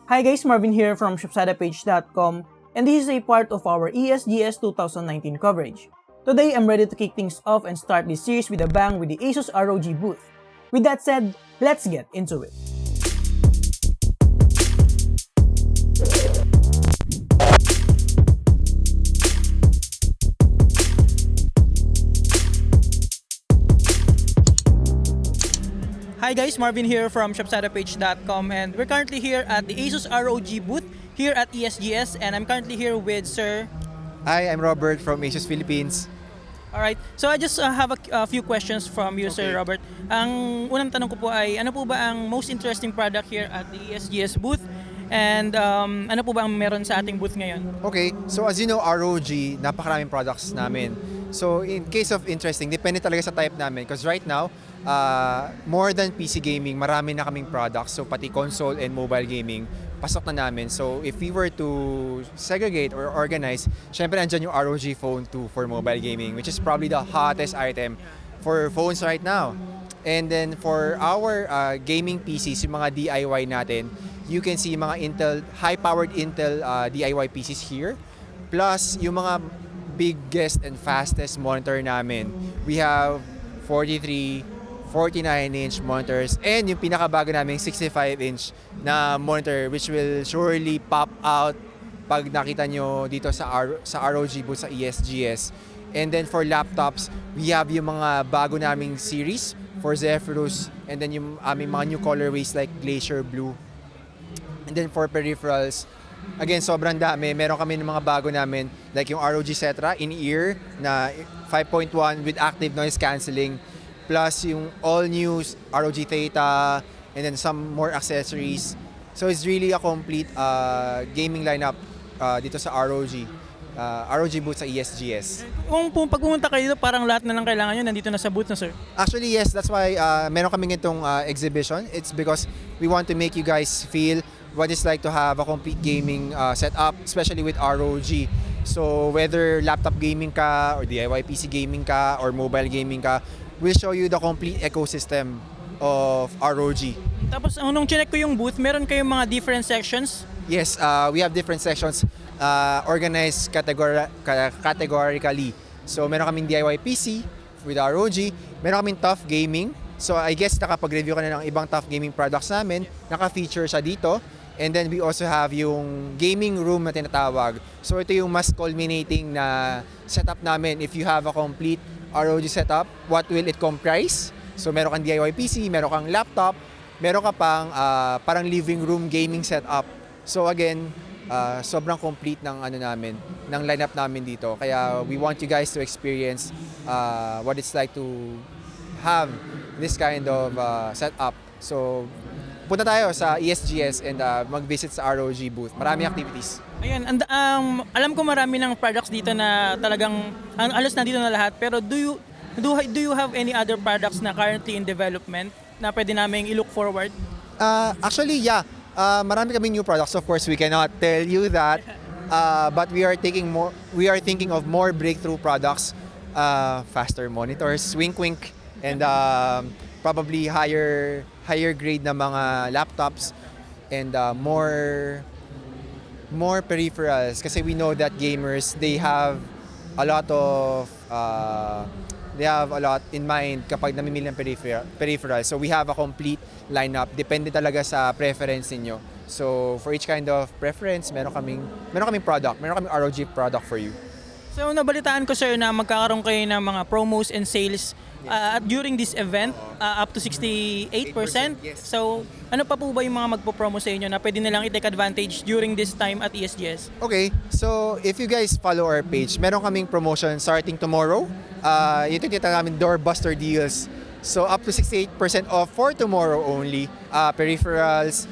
Hi guys, Marvin here from shopsadapage.com, and this is a part of our ESGS 2019 coverage. Today, I'm ready to kick things off and start this series with a bang with the ASUS ROG Booth. With that said, let's get into it. Hi guys, Marvin here from shopsadapage.com, and we're currently here at the ASUS ROG Booth here at ESGS, and I'm currently here with Sir. Hi, I'm Robert from ASUS Philippines. Alright, so I just have a few questions from you, Sir Robert. Ang unang tanong ko po ay, ano po ba ang most interesting product here at the ESGS booth? And ano po ba ang meron sa ating booth ngayon? Okay, so as you know, ROG, napakaraming products namin. So in case of interesting, depende talaga sa type namin. Because right now, more than PC gaming, marami na kaming products. So pati console and mobile gaming, pasok na namin. So if we were to segregate or organize, syempre andyan yung ROG Phone 2 for mobile gaming, which is probably the hottest item for phones right now. And then for our gaming PCs, yung mga DIY natin, you can see mga Intel, high-powered Intel DIY PCs here. Plus, yung mga biggest and fastest monitor namin. We have 43, 49-inch monitors, and yung pinakabago namin 65-inch na monitor, which will surely pop out pag nakita nyo dito sa ROG booth sa ESGS. And then for laptops, we have yung mga bago naming series for Zephyrus, and then yung aming mga new colorways like Glacier Blue. And then for peripherals, again, sobrang dami. Meron kami ng mga bago namin, like yung ROG Setup in-ear na 5.1 with active noise cancelling, plus yung all-new ROG Theta, and then some more accessories. So it's really a complete gaming lineup dito sa ROG booth sa ESGS. Kung pag pumunta kayo dito, parang lahat na lang kailangan nyo, nandito na sa booth na, sir. Actually, yes. That's why meron kaming itong exhibition. It's because we want to make you guys feel what it's like to have a complete gaming setup, especially with ROG. So whether laptop gaming ka, or DIY PC gaming ka, or mobile gaming ka, we'll show you the complete ecosystem of ROG. Tapos, nung chinek ko yung booth, meron kayong mga different sections? Yes, we have different sections organized categorically. So meron kaming DIY PC with ROG, meron kaming tough gaming. So I guess nakapag-review ka na ng ibang tough gaming products namin, naka-feature siya dito. And then we also have yung gaming room na tinatawag. So ito yung mas culminating na setup namin. If you have a complete ROG setup, what will it comprise? So meron kang DIY PC, meron kang laptop, meron ka pang parang living room gaming setup. So again, sobrang complete ng ng lineup namin dito. Kaya we want you guys to experience what it's like to have this kind of setup. So punta tayo sa ESGS and mag-visit sa ROG booth. Maraming activities. Ayan, and, alam ko marami ng products dito na talagang alos na dito na lahat, pero do you have any other products na currently in development na pwede naming i-look forward? Actually, yeah. Marami kaming new products. Of course, we cannot tell you that. But we are thinking of more breakthrough products, faster monitors, wink, and probably higher grade na mga laptops, and more peripherals, kasi we know that gamers, they have a lot in mind kapag namimili ng peripherals. So we have a complete lineup, depende talaga sa preference niyo. So for each kind of preference, meron kaming product, meron kaming ROG product for you. So nabalitaan ko, sir, na magkakaroon kayo ng mga promos and sales during this event, up to 68%. Yes. So ano pa po ba yung mga magpo-promo sa inyo na pwede nilang i-take advantage during this time at ESGS? Okay, so if you guys follow our page, meron kaming promotion starting tomorrow. Ito yung tinatawag namin doorbuster deals. So up to 68% off for tomorrow only. Peripherals,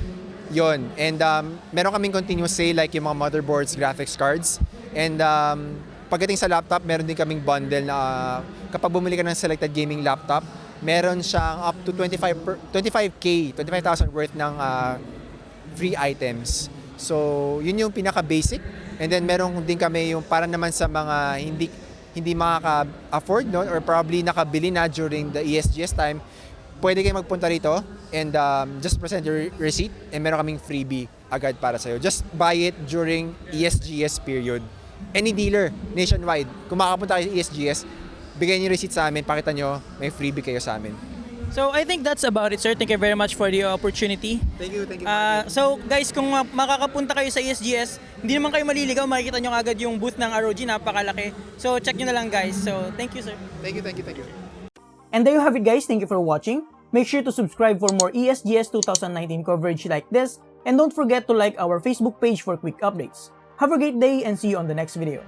yon. And meron kaming continuous sale like yung mga motherboards, graphics cards. And pagdating sa laptop, meron din kaming bundle na kapag bumili ka ng selected gaming laptop, meron siyang up to 25,000 worth ng free items. So, yun yung pinaka-basic. And then meron din kami yung para naman sa mga hindi makaka-afford, no, or probably nakabili na during the ESGS time, pwede kayo magpunta rito and just present your receipt and meron kaming freebie agad para sa'yo. Just buy it during ESGS period. Any dealer nationwide, kung makapunta kayo sa ESGS, bigyan niyo receipt sa amin, pakita nyo, may freebie kayo sa amin. So I think that's about it, sir. Thank you very much for the opportunity. Thank you. So guys, kung makakapunta kayo sa ESGS, hindi naman kayo maliligaw, makikita nyo agad yung booth ng ROG, napakalaki. So check nyo na lang guys. So thank you, sir. Thank you. And there you have it guys, thank you for watching. Make sure to subscribe for more ESGS 2019 coverage like this, and don't forget to like our Facebook page for quick updates. Have a great day and see you on the next video.